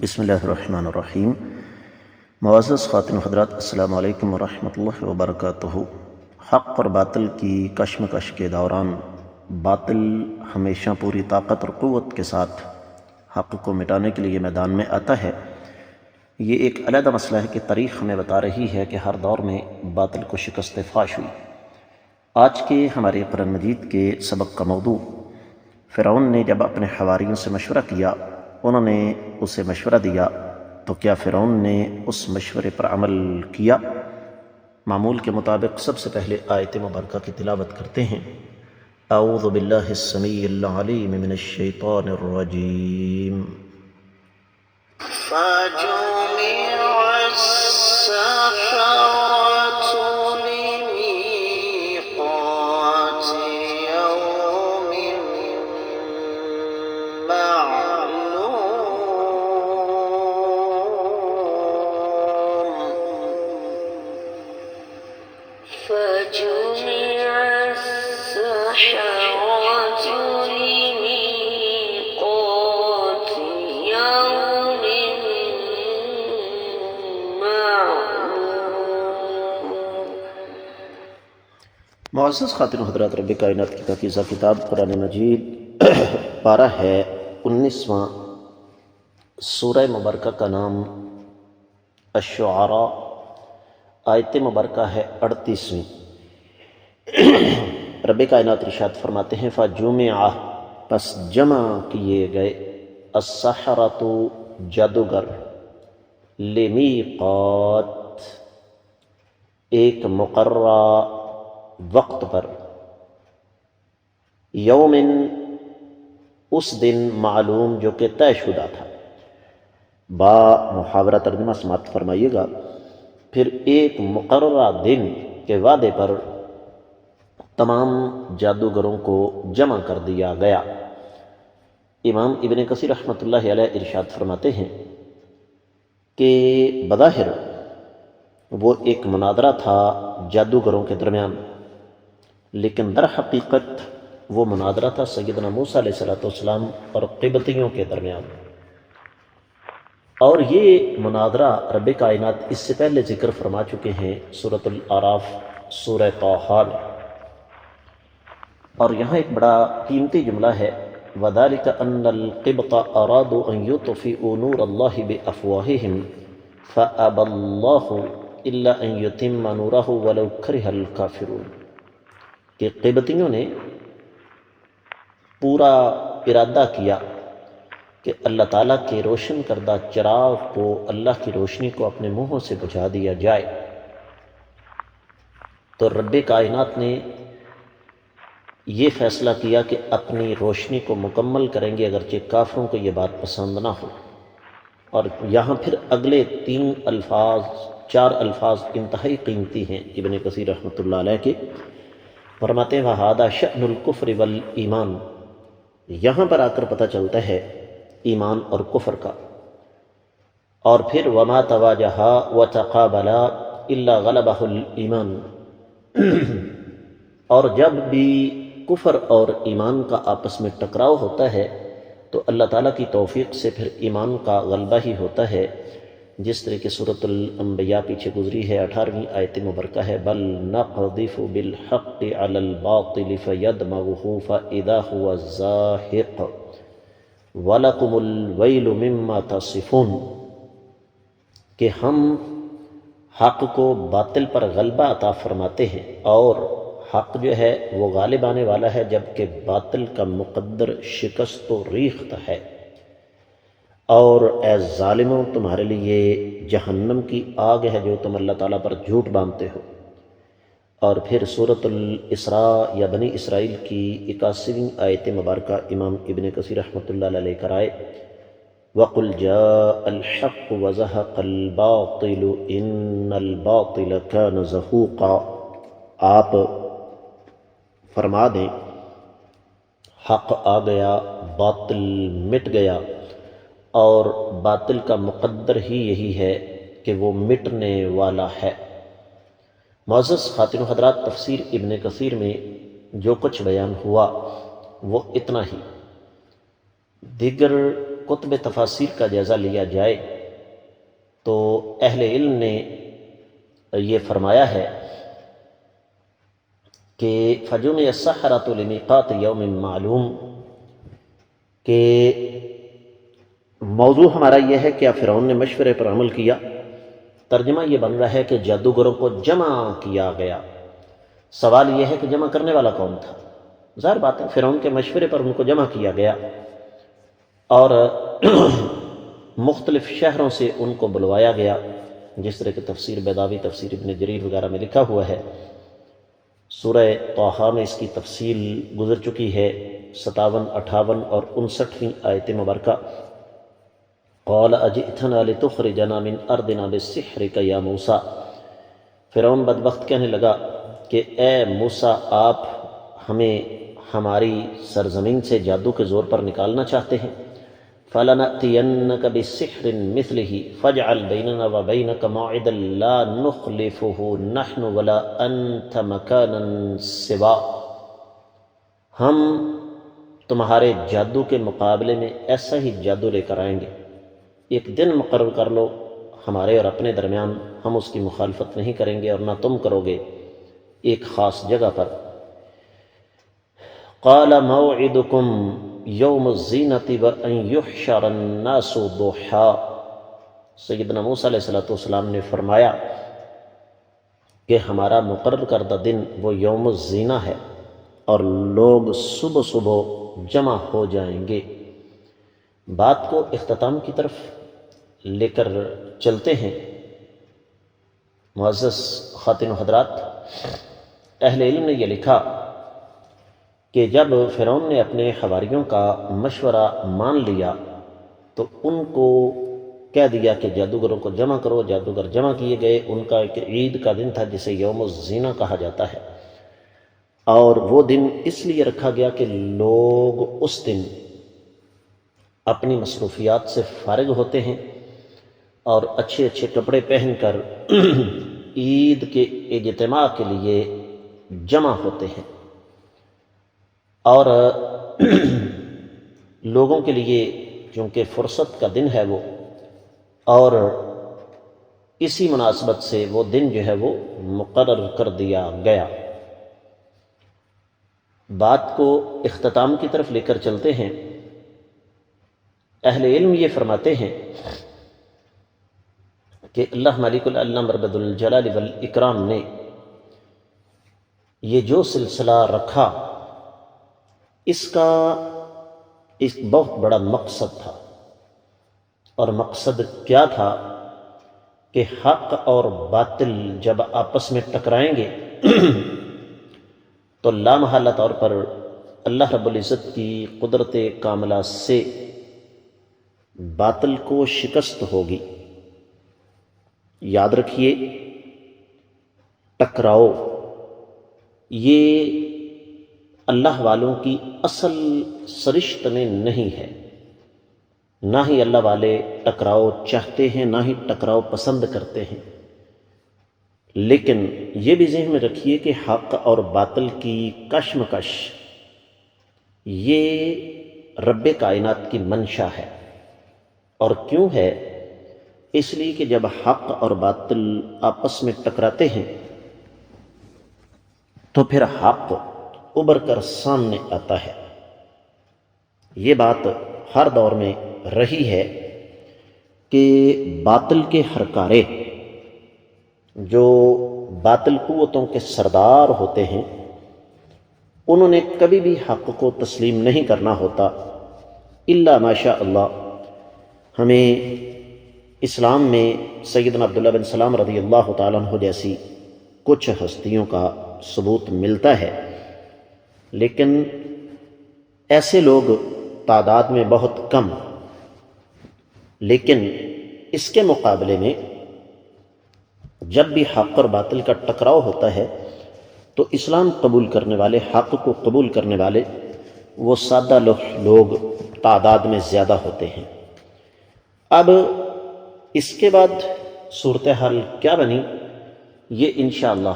بسم اللہ الرحمن الرحیم۔ معزز خواتین و حضرات، السلام علیکم ورحمۃ اللہ وبرکاتہ۔ حق اور باطل کی کشمکش کے دوران باطل ہمیشہ پوری طاقت اور قوت کے ساتھ حق کو مٹانے کے لیے میدان میں آتا ہے۔ یہ ایک علیحدہ مسئلہ ہے کہ تاریخ ہمیں بتا رہی ہے کہ ہر دور میں باطل کو شکست فاش ہوئی۔ آج کے ہمارے قرآن مجید کے سبق کا موضوع، فرعون نے جب اپنے حواریوں سے مشورہ کیا، انہوں نے اسے مشورہ دیا تو کیا فرعون نے اس مشورے پر عمل کیا؟ معمول کے مطابق سب سے پہلے آیت مبارکہ کی تلاوت کرتے ہیں۔ اعوذ باللہ السمیع العلیم من الشیطان الرجیم۔ فجمع السحرة لميقات يوم معلوم فجمع السحرة لميقات يوم معلوم۔ معزز خواتین و حضرات، رب کائنات کی پاکیزہ کتاب قرآن مجید پارہ ہے 19واں، سورہ مبارکہ کا نام الشعراء، آیت مبارکہ ہے 38ویں۔ رب کائنات ارشاد فرماتے ہیں فجمع، پس جمع کیے گئے، السحرۃ جادوگر، لمیقات ایک مقررہ وقت پر، یومن اس دن، معلوم جو کہ طے شدہ تھا۔ با محاورہ ترجمہ سماعت فرمائیے گا۔ پھر ایک مقررہ دن کے وعدے پر تمام جادوگروں کو جمع کر دیا گیا۔ امام ابن کثیر رحمۃ اللہ علیہ ارشاد فرماتے ہیں کہ بظاہر وہ ایک مناظرہ تھا جادوگروں کے درمیان، لیکن در حقیقت وہ مناظرہ تھا سیدنا موسیٰ علیہ السلام اور قبطیوں کے درمیان۔ اور یہ مناظرہ رب کائنات اس سے پہلے ذکر فرما چکے ہیں سورۃ الاعراف، سورہ طٰہٰ میں۔ اور یہاں ایک بڑا قیمتی جملہ ہے، وَذَلِكَ أَنَّ الْقِبْطَ أَرَادُوا أَن يُطْفِئُوا نُورَ اللَّهِ بِأَفْوَاهِهِمْ فَأَبَى اللَّهُ إِلَّا أَن يُتِمَّ نُورَهُ وَلَوْ كَرِهَ الْكَافِرُونَ، کہ قبطیوں نے پورا ارادہ کیا کہ اللہ تعالیٰ کے روشن کردہ چراغ کو، اللہ کی روشنی کو اپنے منہوں سے بجھا دیا جائے۔ تو رب کائنات نے یہ فیصلہ کیا کہ اپنی روشنی کو مکمل کریں گے، اگرچہ کافروں کو یہ بات پسند نہ ہو۔ اور یہاں پھر اگلے چار الفاظ انتہائی قیمتی ہیں ابن کثیر رحمۃ اللہ علیہ کے۔ فرماتے ہیں وَهَذَا شَأْنُ الْكُفْرِ وَالْإِيمَانِ، یہاں پر آ کر پتہ چلتا ہے ایمان اور کفر کا۔ اور پھر وَمَا تَوَاجَهَا وَتَقَابَلَا إِلَّا غَلَبَهُ الْإِيمَانُ، اور جب بھی کفر اور ایمان کا آپس میں ٹکراؤ ہوتا ہے تو اللہ تعالیٰ کی توفیق سے پھر ایمان کا غلبہ ہی ہوتا ہے، جس طرح کہ سورۃ الانبیاء پیچھے گزری ہے، 18ویں آیت مبارکہ ہے، بل نقذف بالحق علی الباطل فیدمغہ فاذا هو زاہق وَلَكُمُ الْوَيْلُ مِمَّا تَصِفُونَ، کہ ہم حق کو باطل پر غلبہ عطا فرماتے ہیں، اور حق جو ہے وہ غالب آنے والا ہے، جبکہ باطل کا مقدر شکست و ریخت ہے۔ اور اے ظالموں، تمہارے لیے جہنم کی آگ ہے جو تم اللہ تعالیٰ پر جھوٹ باندھتے ہو۔ اور پھر سورۃ الاسراء یا بنی اسرائیل کی 81ویں آیت مبارکہ امام ابن کثیر رحمۃ اللہ علیہ لے کر آئے، وَقُلْ جَاءَ الْحَقُّ وَزَهَقَ الْبَاطِلُ إِنَّ الْبَاطِلَ كَانَ زَهُوقًا، آپ فرما دیں حق آ گیا، باطل مٹ گیا، اور باطل کا مقدر ہی یہی ہے کہ وہ مٹنے والا ہے۔ معزز خواتین و حضرات، تفسیر ابن کثیر میں جو کچھ بیان ہوا وہ اتنا ہی۔ دیگر کتب تفاسیر کا جائزہ لیا جائے تو اہل علم نے یہ فرمایا ہے کہ فجمع السحرة لمیقات یوم معلوم، کہ موضوع ہمارا یہ ہے کہ فرعون نے مشورے پر عمل کیا۔ ترجمہ یہ بن رہا ہے کہ جادوگروں کو جمع کیا گیا۔ سوال یہ ہے کہ جمع کرنے والا کون تھا؟ ظاہر بات ہے فرعون کے مشورے پر ان کو جمع کیا گیا اور مختلف شہروں سے ان کو بلوایا گیا، جس طرح کہ تفسیر بیضاوی، تفسیر ابن جریر وغیرہ میں لکھا ہوا ہے۔ سورہ طٰہٰ میں اس کی تفصیل گزر چکی ہے، 57، 58 اور 59ویں آیت مبارکہ۔ قال اجئتنا لتخرجنا من ارضنا بسحرک یا موسیٰ، فرعون بدبخت کہنے لگا کہ اے موسیٰ، آپ ہمیں ہماری سرزمین سے جادو کے زور پر نکالنا چاہتے ہیں؟ فَلَنَأْتِيَنَّكَ بِسِحْرٍ مِثْلِهِ فَاجْعَلْ بَيْنَنَا وَبَيْنَكَ مَوْعِدًا لَا نُخْلِفُهُ نَحْنُ وَلَا أَنْتَ مَكَانًا سِوَاهُ، ہم تمہارے جادو کے مقابلے میں ایسا ہی جادو لے کر آئیں گے، ایک دن مقرر کر لو ہمارے اور اپنے درمیان، ہم اس کی مخالفت نہیں کریں گے اور نہ تم کرو گے، ایک خاص جگہ پر۔ قال موعدکم یوم الزینۃ وان یحشر الناس ضحیٰ، سیدنا موسیٰ علیہ السلام نے فرمایا کہ ہمارا مقرر کردہ دن وہ یوم الزینہ ہے اور لوگ صبح صبح جمع ہو جائیں گے۔ بات کو اختتام کی طرف لے کر چلتے ہیں۔ معزز خواتین و حضرات، اہل علم نے یہ لکھا کہ جب فرعون نے اپنے حواریوں کا مشورہ مان لیا تو ان کو کہہ دیا کہ جادوگروں کو جمع کرو۔ جادوگر جمع کیے گئے۔ ان کا ایک عید کا دن تھا جسے یوم الزینہ کہا جاتا ہے، اور وہ دن اس لیے رکھا گیا کہ لوگ اس دن اپنی مصروفیات سے فارغ ہوتے ہیں اور اچھے اچھے کپڑے پہن کر عید کے اجتماع کے لیے جمع ہوتے ہیں، اور لوگوں کے لیے چونکہ فرصت کا دن ہے وہ، اور اسی مناسبت سے وہ دن جو ہے وہ مقرر کر دیا گیا۔ بات کو اختتام کی طرف لے کر چلتے ہیں۔ اہل علم یہ فرماتے ہیں کہ اللہ مالک العلم رب الجلال والاکرام نے یہ جو سلسلہ رکھا، اس کا ایک بہت بڑا مقصد تھا، اور مقصد کیا تھا کہ حق اور باطل جب آپس میں ٹکرائیں گے تو لامحالہ طور پر اللہ رب العزت کی قدرت کاملہ سے باطل کو شکست ہوگی۔ یاد رکھیے، ٹکراؤ یہ اللہ والوں کی اصل سرشت میں نہیں ہے، نہ ہی اللہ والے ٹکراؤ چاہتے ہیں، نہ ہی ٹکراؤ پسند کرتے ہیں۔ لیکن یہ بھی ذہن میں رکھیے کہ حق اور باطل کی کشمکش یہ رب کائنات کی منشا ہے۔ اور کیوں ہے؟ اس لیے کہ جب حق اور باطل آپس میں ٹکراتے ہیں تو پھر حق ابھر کر سامنے آتا ہے۔ یہ بات ہر دور میں رہی ہے کہ باطل کے ہرکارے، جو باطل قوتوں کے سردار ہوتے ہیں، انہوں نے کبھی بھی حق کو تسلیم نہیں کرنا ہوتا، الا ماشاء اللہ۔ ہمیں اسلام میں سیدنا عبداللہ بن سلام رضی اللہ تعالیٰ عنہ جیسی کچھ ہستیوں کا ثبوت ملتا ہے، لیکن ایسے لوگ تعداد میں بہت کم۔ لیکن اس کے مقابلے میں جب بھی حق اور باطل کا ٹکراؤ ہوتا ہے تو اسلام قبول کرنے والے، حق کو قبول کرنے والے، وہ سادہ لوگ تعداد میں زیادہ ہوتے ہیں۔ اب اس کے بعد صورتحال کیا بنی، یہ انشاءاللہ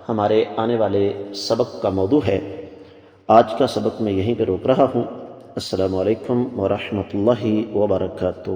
ہمارے آنے والے سبق کا موضوع ہے۔ آج کا سبق میں یہیں پہ روک رہا ہوں۔ السلام علیکم ورحمۃ اللہ وبرکاتہ.